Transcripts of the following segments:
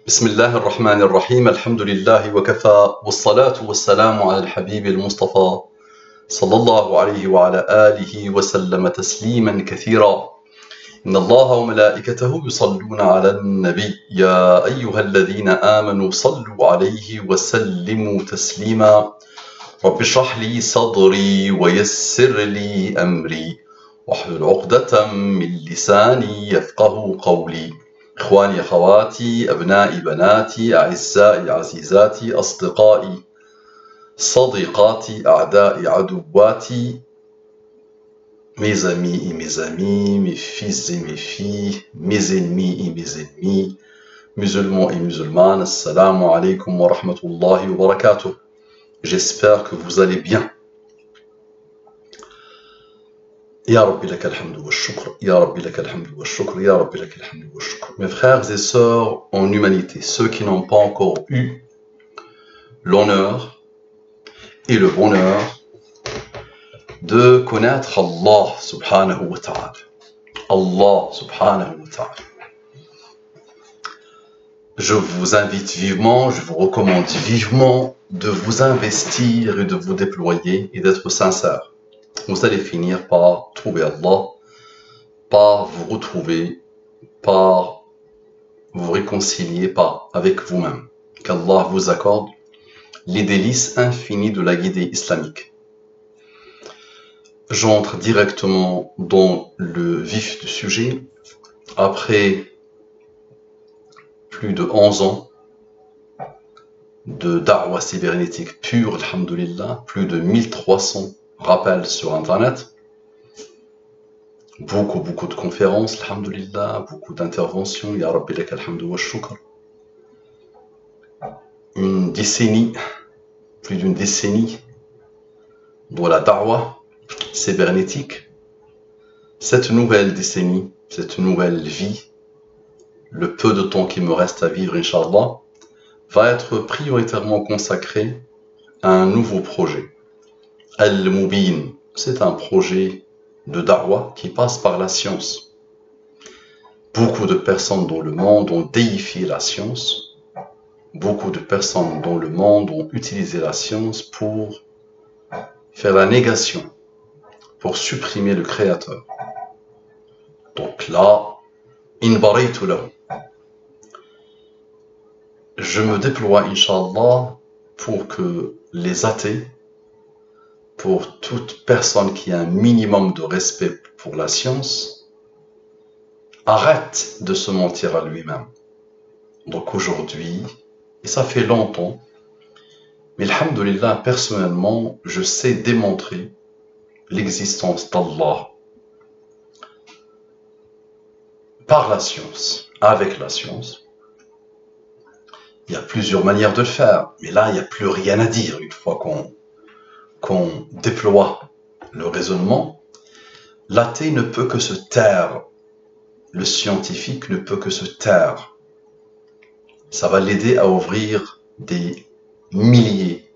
بسم الله الرحمن الرحيم الحمد لله وكفى والصلاة والسلام على الحبيب المصطفى صلى الله عليه وعلى آله وسلم تسليما كثيرا. إن الله وملائكته يصلون على النبي يا أيها الذين آمنوا صلوا عليه وسلموا تسليما. رب اشرح لي صدري ويسر لي أمري واحلل عقدة من لساني يفقه قولي. إخواني أخواتي أبنائي بناتي أعزائي عزيزاتي أصدقائي صديقاتي أعدائي عدواتي mes amis et mes amis, mes fils et mes filles, mes ennemis et mes ennemis, musulmans et musulmanes, assalamu alaikum wa rahmatullahi wa barakatuh. J'espère que vous allez bien. Ya Rabbi laka alhamdu wa shukr, Ya Rabbi laka alhamdu wa shukr, Ya Rabbi laka alhamdu wa shukr. Mes frères et sœurs en humanité, ceux qui n'ont pas encore eu l'honneur et le bonheur de connaître Allah subhanahu wa ta'ala. Allah subhanahu wa ta'ala. Je vous invite vivement, je vous recommande vivement de vous investir et de vous déployer et d'être sincère. Vous allez finir par trouver Allah, par vous retrouver, par vous réconcilier avec vous-même. Qu'Allah vous accorde les délices infinies de la guidée islamique. J'entre directement dans le vif du sujet. Après plus de 11 ans de da'wah cybernétique pure, alhamdulillah, plus de 1300 rappels sur Internet, beaucoup de conférences, alhamdulillah, beaucoup d'interventions, ya Rabbi laka alhamdu wa shukr. Une décennie, plus d'une décennie dans la da'wah cybernétique. Cette nouvelle décennie, cette nouvelle vie, le peu de temps qui me reste à vivre, Inch'Allah, va être prioritairement consacré à un nouveau projet. Al-Mubin, c'est un projet de da'wah qui passe par la science. Beaucoup de personnes dans le monde ont déifié la science. Beaucoup de personnes dans le monde ont utilisé la science pour faire la négation, pour supprimer le Créateur. Donc là, in baraytu lahu. Je me déploie, Inch'Allah, pour que les athées, pour toute personne qui a un minimum de respect pour la science, arrête de se mentir à lui-même. Donc aujourd'hui, et ça fait longtemps, mais alhamdulillah, personnellement, je sais démontrer l'existence d'Allah par la science, avec la science. Il y a plusieurs manières de le faire, mais là, il n'y a plus rien à dire une fois qu'on déploie le raisonnement. L'athée ne peut que se taire, le scientifique ne peut que se taire. Ça va l'aider à ouvrir des milliers,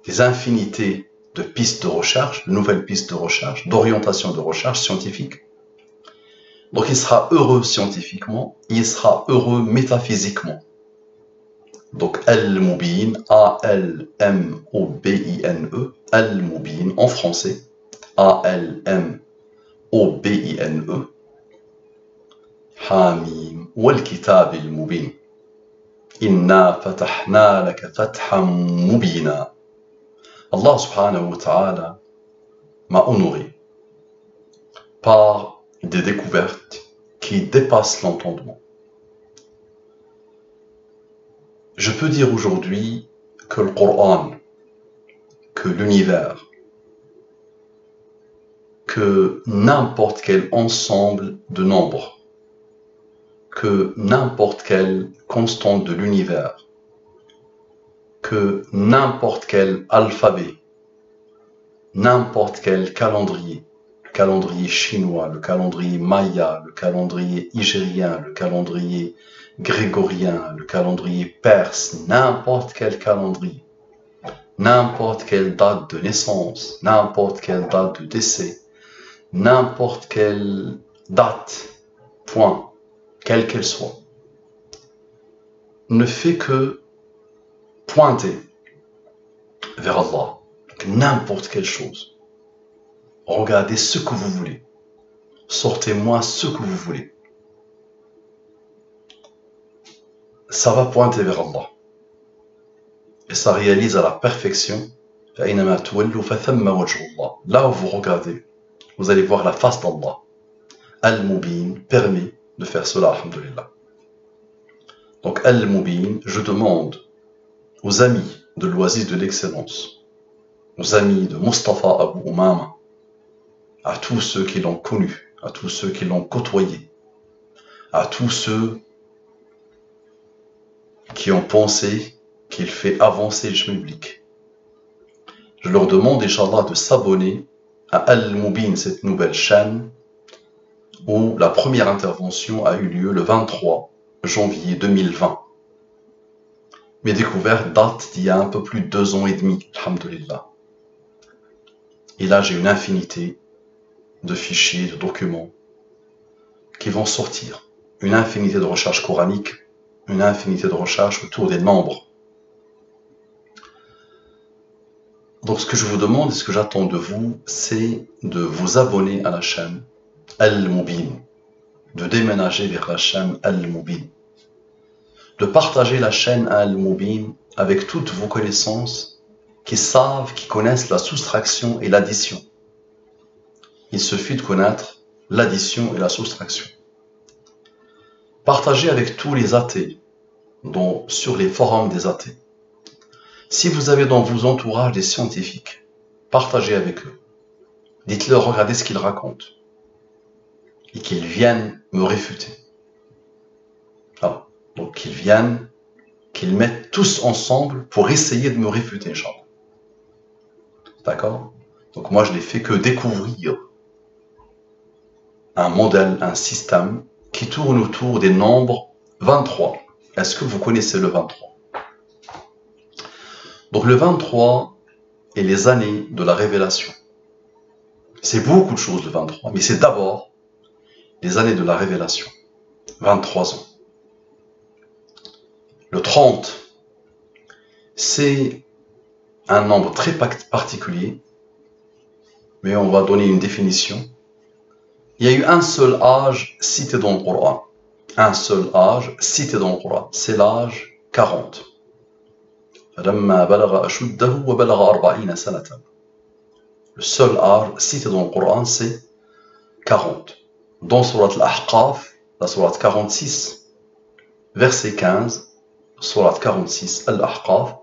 des infinités de pistes de recherche, de nouvelles pistes de recherche, d'orientation de recherche scientifique. Donc il sera heureux scientifiquement, il sera heureux métaphysiquement. Donc Al-Mubin, A-L-M-O-B-I-N-E, Al-Mubin en français, A-L-M-O-B-I-N-E, Hamim, wal-kitab al-Mubin, Inna fatahna laka fatham mubina. Allah subhanahu wa ta'ala m'a honoré par des découvertes qui dépassent l'entendement. Je peux dire aujourd'hui que le Coran, que l'univers, que n'importe quel ensemble de nombres, que n'importe quelle constante de l'univers, que n'importe quel alphabet, n'importe quel calendrier, le calendrier chinois, le calendrier maya, le calendrier hijrien, le calendrier grégorien, le calendrier perse, n'importe quel calendrier, n'importe quelle date de naissance, n'importe quelle date de décès, n'importe quelle date, point, quelle qu'elle soit, ne fait que pointer vers Allah. N'importe quelle chose. Regardez ce que vous voulez. Sortez-moi ce que vous voulez. Ça va pointer vers Allah. Et ça réalise à la perfection. Là où vous regardez, vous allez voir la face d'Allah. Al-Mubin permet de faire cela, alhamdulillah. Donc Al-Mubin, je demande aux amis de l'Oasis de l'Excellence, aux amis de Mustafa Abu Umama, à tous ceux qui l'ont connu, à tous ceux qui l'ont côtoyé, à tous ceux qui ont pensé qu'il fait avancer le public. Je leur demande, Inch'Allah, de s'abonner à Al-Mubin, cette nouvelle chaîne, où la première intervention a eu lieu le 23 janvier 2020. Mes découvertes datent d'il y a un peu plus de 2 ans et demi, alhamdulillah. Et là, j'ai une infinité de fichiers, de documents qui vont sortir. Une infinité de recherches coraniques, une infinité de recherches autour des nombres. Donc ce que je vous demande et ce que j'attends de vous, c'est de vous abonner à la chaîne Al-Mubin, de déménager vers la chaîne Al-Mubin, de partager la chaîne Al-Mubin avec toutes vos connaissances qui savent, qui connaissent la soustraction et l'addition. Il suffit de connaître l'addition et la soustraction. Partagez avec tous les athées, dont sur les forums des athées. Si vous avez dans vos entourages des scientifiques, partagez avec eux. Dites-leur, regardez ce qu'ils racontent. Et qu'ils viennent me réfuter. Voilà. Donc qu'ils viennent, qu'ils mettent tous ensemble pour essayer de me réfuter, Inch'Allah. D'accord? Donc moi je n'ai fait que découvrir un modèle, un système qui tourne autour des nombres 23. Est-ce que vous connaissez le 23? Donc le 23 est les années de la révélation. C'est beaucoup de choses le 23, mais c'est d'abord les années de la révélation. 23 ans. Le 30, c'est un nombre très particulier, mais on va donner une définition. Il y a eu un seul âge cité dans le Coran. Un seul âge cité dans le Coran. C'est l'âge 40. Le seul âge cité dans le Coran, c'est 40. Dans Surat Al-Ahqaf, la Surat 46, verset 15, Surat 46, Al-Ahqaf,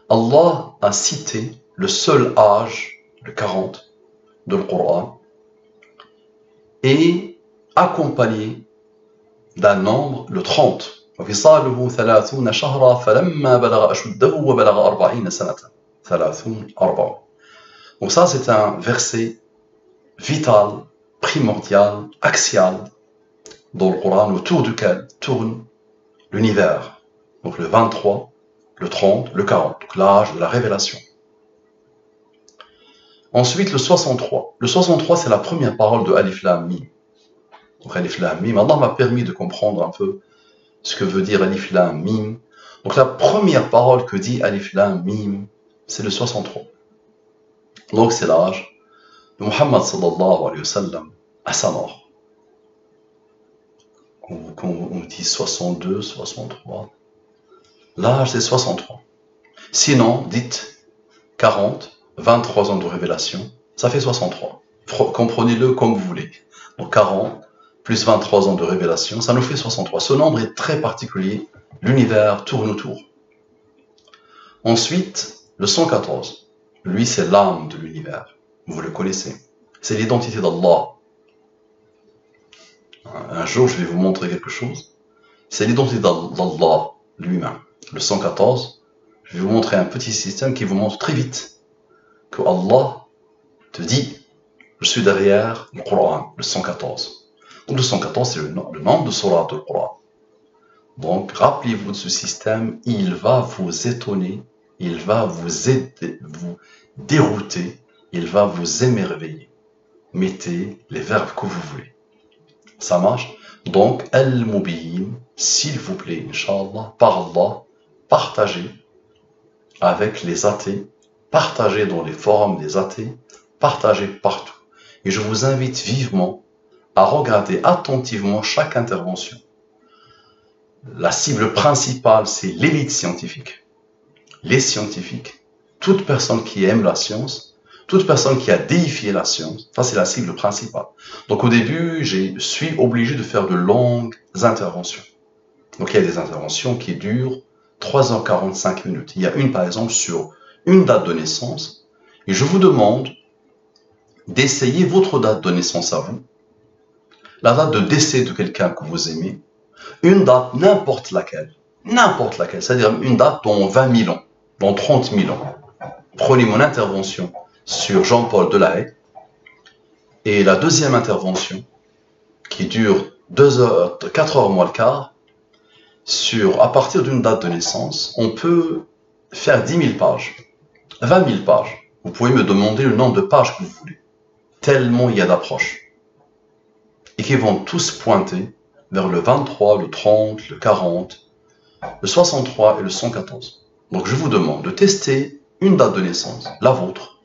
Allah a cité le seul âge, le 40, de le Coran, et accompagné d'un nombre, le 30. وفصاله 30 شهرا فلما بلغ أشده وبلغ 40 سنة 30 Donc ça c'est un verset vital, primordial, axial dans le Coran autour duquel tourne l'univers. Donc le 23, le 30, le 40, donc l'âge de la révélation. Ensuite le 63. Le 63 c'est la première parole de Alif Lam Mim. Donc Alif Lam Mim, Allah m'a permis de comprendre un peu ce que veut dire Alif Lam Mim. Donc la première parole que dit Alif Lam Mim, c'est le 63. Donc c'est l'âge de Muhammad sallallahu alayhi wa sallam à sa mort. Quand on dit 62, 63, l'âge c'est 63. Sinon, dites 40, 23 ans de révélation, ça fait 63. Comprenez-le comme vous voulez. Donc 40 plus 23 ans de révélation, ça nous fait 63. Ce nombre est très particulier, l'univers tourne autour. Ensuite, le 114, lui c'est l'âme de l'univers, vous le connaissez. C'est l'identité d'Allah. Un jour je vais vous montrer quelque chose. C'est l'identité d'Allah lui-même. Le 114, je vais vous montrer un petit système qui vous montre très vite que Allah te dit, je suis derrière le Coran, le 114. Donc le 114 c'est le nombre de sourates du Coran. Donc rappelez-vous de ce système, il va vous étonner, il va vous aider, vous dérouter, il va vous émerveiller. Mettez les verbes que vous voulez. Ça marche? Donc, Al-Mubin, s'il vous plaît, Inch'Allah, par Allah, partagez avec les athées, partagez dans les forums des athées, partagez partout. Et je vous invite vivement à regarder attentivement chaque intervention. La cible principale, c'est l'élite scientifique. Les scientifiques, toute personne qui aime la science, toute personne qui a déifié la science, ça c'est la cible principale. Donc au début, je suis obligé de faire de longues interventions. Donc il y a des interventions qui durent 3h45 minutes. Il y a une par exemple sur une date de naissance, et je vous demande d'essayer votre date de naissance à vous, la date de décès de quelqu'un que vous aimez, une date n'importe laquelle, c'est-à-dire une date dans 20 000 ans, dans 30 000 ans. Prenez mon intervention sur Jean-Paul Delahaye et la deuxième intervention qui dure 4 heures moins le quart, à partir d'une date de naissance, on peut faire 10 000 pages, 20 000 pages. Vous pouvez me demander le nombre de pages que vous voulez, tellement il y a d'approches. Et qui vont tous pointer vers le 23, le 30, le 40, le 63 et le 114. Donc je vous demande de tester une date de naissance, la vôtre.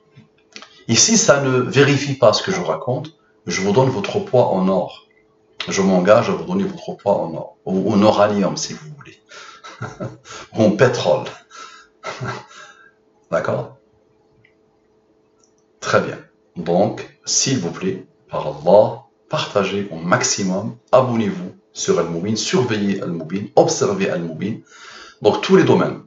Et si ça ne vérifie pas ce que je raconte, je vous donne votre poids en or. Je m'engage à vous donner votre poids en or, ou en uranium si vous voulez, ou en pétrole. D'accord? Très bien. Donc, s'il vous plaît, par Allah, partagez au maximum, abonnez-vous sur Al-Mubin, surveillez Al-Mubin, observez Al-Mubin. Donc tous les domaines,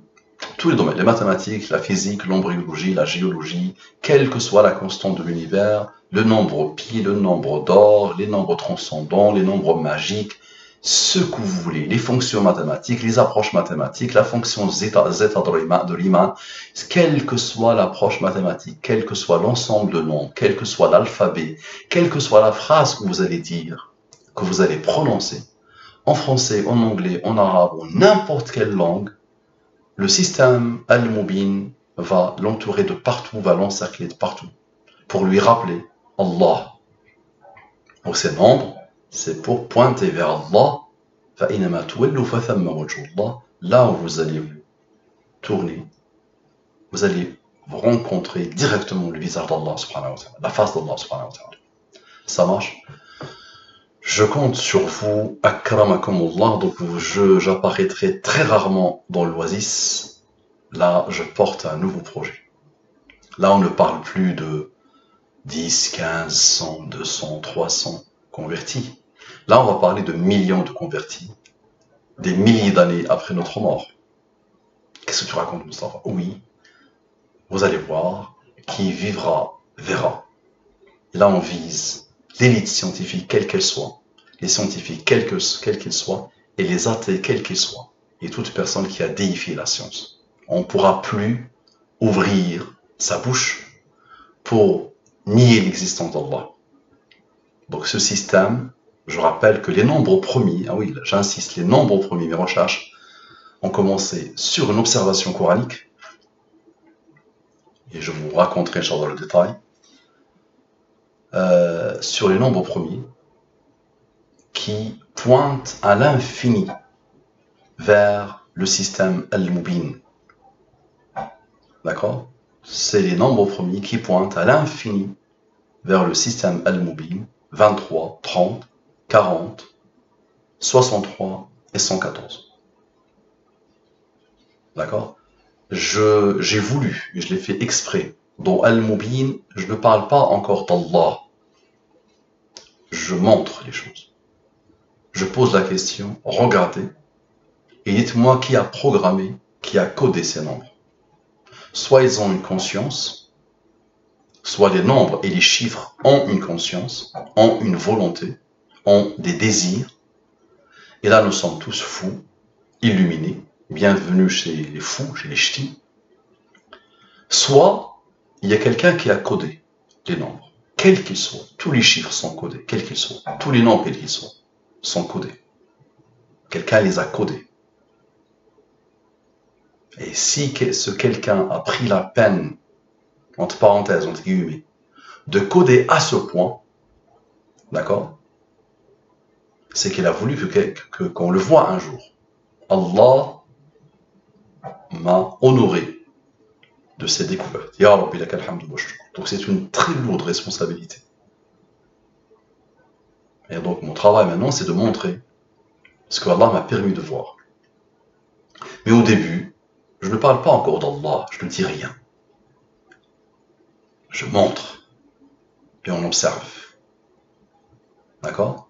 les mathématiques, la physique, l'embryologie, la géologie, quelle que soit la constante de l'univers, le nombre pi, le nombre d'or, les nombres transcendants, les nombres magiques, ce que vous voulez, les fonctions mathématiques, les approches mathématiques, la fonction zeta de Riemann, quelle que soit l'approche mathématique, quel que soit l'ensemble de nombres, quel que soit l'alphabet, quelle que soit la phrase que vous allez dire, que vous allez prononcer, en français, en anglais, en arabe, ou n'importe quelle langue, le système Al-Mubin va l'entourer de partout, va l'encercler de partout, pour lui rappeler Allah. Donc ces nombres, c'est pour pointer vers Allah. Là où vous allez vous tourner, vous allez vous rencontrer directement le visage d'Allah, la face d'Allah. Ça marche? Je compte sur vous, akramakumullah, donc j'apparaîtrai très rarement dans l'Oasis. Là, je porte un nouveau projet. Là, on ne parle plus de 10, 15, 100, 200, 300 convertis. Là, on va parler de millions de convertis, des milliers d'années après notre mort. Qu'est-ce que tu racontes, Mustafa? Oui, vous allez voir, qui vivra, verra. Et là, on vise l'élite scientifique, quelle qu'elle soit, les scientifiques, quels qu'ils soient, et les athées, quels qu'ils soient, et toute personne qui a déifié la science. On ne pourra plus ouvrir sa bouche pour nier l'existence d'Allah. Donc ce système, je rappelle que les nombres premiers, ah oui, j'insiste, les nombres premiers, mes recherches, ont commencé sur une observation coranique, et je vous raconterai, Inch'Allah, le détail, sur les nombres premiers, qui pointent à l'infini vers le système Al-Mubin. D'accord? C'est les nombres premiers qui pointent à l'infini vers le système Al-Mubin, 23, 30, 40, 63 et 114. D'accord? J'ai voulu, et je l'ai fait exprès, dans Al-Mubin, je ne parle pas encore d'Allah. Je montre les choses. Je pose la question, regardez, et dites-moi qui a programmé, qui a codé ces nombres. Soit ils ont une conscience, soit les nombres et les chiffres ont une conscience, ont une volonté, ont des désirs. Et là, nous sommes tous fous, illuminés. Bienvenue chez les fous, chez les ch'tis. Soit, il y a quelqu'un qui a codé les nombres, quels qu'ils soient. Tous les chiffres sont codés, quels qu'ils soient. Tous les nombres, quels qu'ils soient, sont codés. Quelqu'un les a codés. Et si ce quelqu'un a pris la peine, entre parenthèses, entre guillemets, de coder à ce point, d'accord, c'est qu'il a voulu qu'on le voit un jour. Allah m'a honoré de ces découvertes. Ya Rabbi lakal hamdu wa shukr. Donc c'est une très lourde responsabilité. Et donc mon travail maintenant, c'est de montrer ce que Allah m'a permis de voir. Mais au début, je ne parle pas encore d'Allah, je ne dis rien. Je montre, et on observe. D'accord?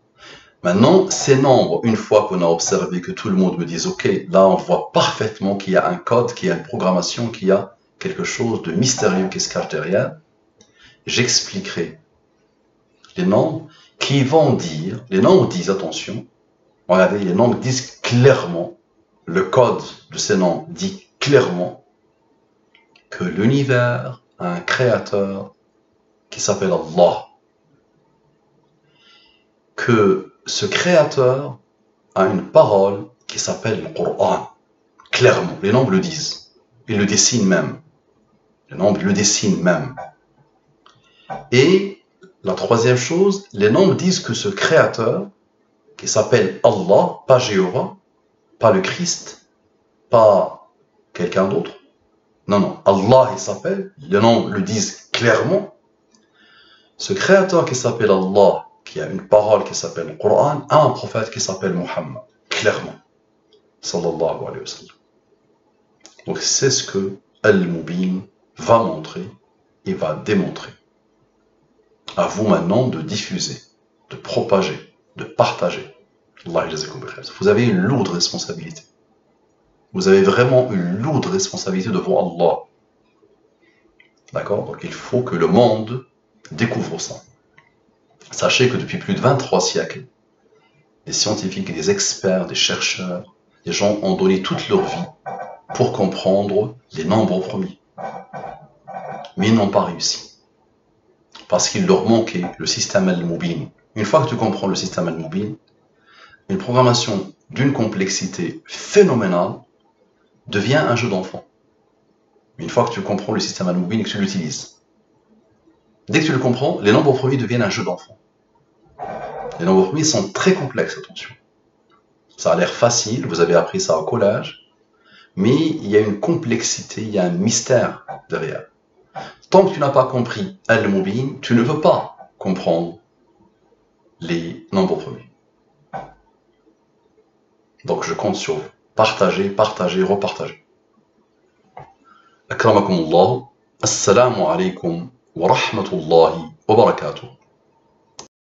Maintenant, ces nombres, une fois qu'on a observé, que tout le monde me dise, ok, là on voit parfaitement qu'il y a un code, qu'il y a une programmation, qu'il y a quelque chose de mystérieux qui se cache derrière, j'expliquerai les nombres qui vont dire, les nombres disent, attention, regardez, les nombres disent clairement, le code de ces nombres dit clairement que l'univers a un créateur qui s'appelle Allah. Que ce créateur a une parole qui s'appelle le Coran. Clairement, les nombres le disent. Ils le dessinent même. Les nombres le dessinent même. Et la troisième chose, les nombres disent que ce créateur, qui s'appelle Allah, pas Jéhovah, pas le Christ, pas quelqu'un d'autre. Non, non, Allah il s'appelle, les nombres le disent clairement. Ce créateur qui s'appelle Allah, qui a une parole qui s'appelle le Coran, a un prophète qui s'appelle Muhammad, clairement. Sallallahu alayhi wa sallam. Donc c'est ce que Al-Mubin va montrer et va démontrer. À vous maintenant de diffuser, de propager, de partager. Allah jazakum bi khair. Vous avez une lourde responsabilité. Vous avez vraiment une lourde responsabilité devant Allah. D'accord? Donc il faut que le monde découvre ça. Sachez que depuis plus de 23 siècles, des scientifiques, des experts, des chercheurs, des gens ont donné toute leur vie pour comprendre les nombres premiers. Mais ils n'ont pas réussi. Parce qu'il leur manquait le système Al-Mubin. Une fois que tu comprends le système Al-Mubin, une programmation d'une complexité phénoménale devient un jeu d'enfant. Une fois que tu comprends le système Al-Mubin et que tu l'utilises. Dès que tu le comprends, les nombres premiers deviennent un jeu d'enfant. Les nombres premiers sont très complexes, attention. Ça a l'air facile, vous avez appris ça au collège, mais il y a une complexité, il y a un mystère derrière. Tant que tu n'as pas compris Al-Mubin, tu ne veux pas comprendre les nombres premiers. Donc je compte sur vous. Partagez, partagez, repartagez. Akramakumullah. Assalamu alaikum wa rahmatullahi wa barakatuh.